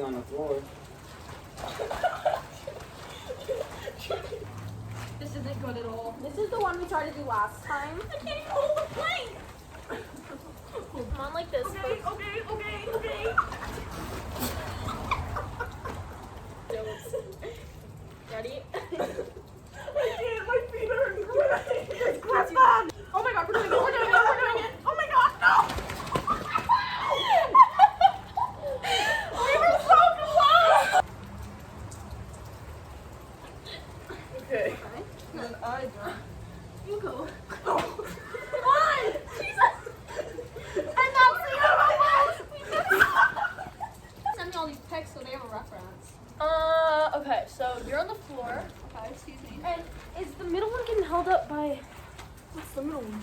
on the floor. This isn't good at all. This is the one we tried to do last time. I can't even hold the plank. Come on, like this. Okay. Ready? I can't. My feet are hurting. Oh my god, we're doing it. We're doing it. Oh my god, no. We were so close. Okay. And then I go. You go. Come on. Jesus! I'm not seeing Send me all these pics so they have a reference. Okay, so you're on the floor. Okay, excuse me. And is the middle one getting held up by... What's the middle one?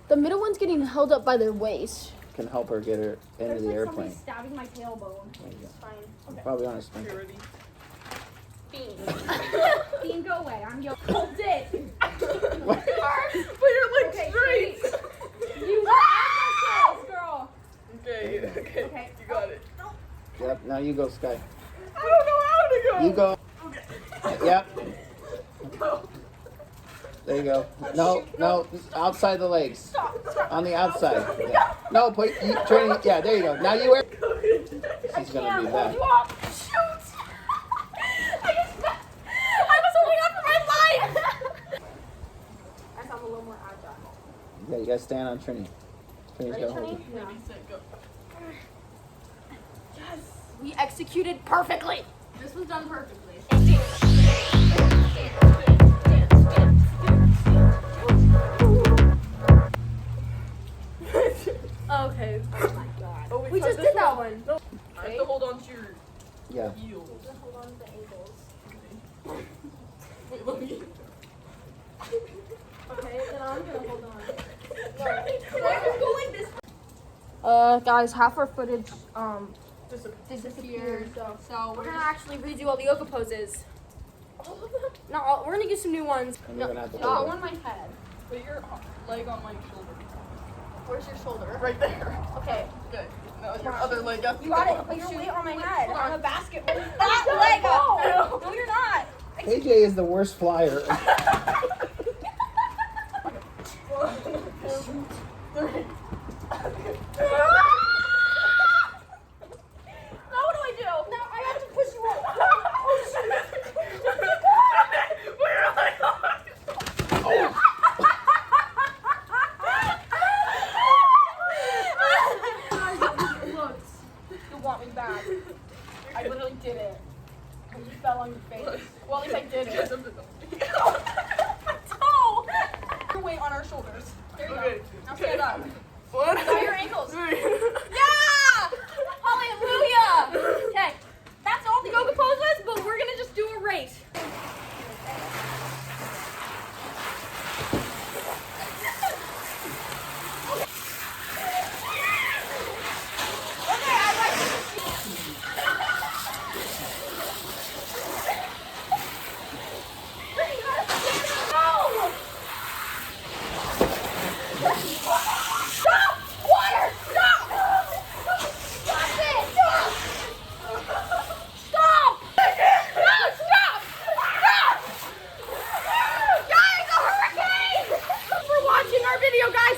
The middle one's getting held up by their waist. Can help her get her into There's the like airplane. somebody stabbing my tailbone. There you go. It's fine. Okay. Probably on a You sprinter. ready? Bean. Bean, go away. I'm your... Hold it. But you're like Okay, straight. You muscles, girl. Okay. Okay. You got it. Yep, now you go, Sky. I don't know how to go. You go. Okay. Yep. Go. There you go. No, just outside the legs. Stop. On the outside. Yeah. No, but you turn. Yeah, there you go. Now you wear. She's gonna be Hold that. you off. Shoot. I was holding on for my life. I'm a little more agile. Yeah, you gotta stand on Trini. Trini's Ready, gotta hold Trini? you. Ready, set, go. Yes. We executed perfectly. This was done perfectly. Okay. Oh my god. Oh, We just did that one. No. I have to hold on to your Yeah. heels. Just hold on to the ankles. Wait, let me. Okay, then I'm gonna hold on. Why are you going this? Guys, half our footage Disappeared. So we're gonna actually redo all the yoga poses. No, we're gonna get some new ones. And you're gonna have to Go hold on it. my head. Put your leg on my shoulder. Where's your shoulder? Right there. Okay. Good. Now your other leg up. You got it. Put your weight on my head. Hold on. I'm a basketball. That leg up. No, you're not. KJ is the worst flyer. Three. Now what do I do? Now I have to push you up. You want me back? I literally did it. And you fell on your face. Well, at least I did it. Oh! Your weight on our shoulders. There you Okay. go. Now stand up. What? Tie your ankles. Yeah! Hallelujah! Okay, that's all the yoga poses, but we're gonna just do a race. Video, guys.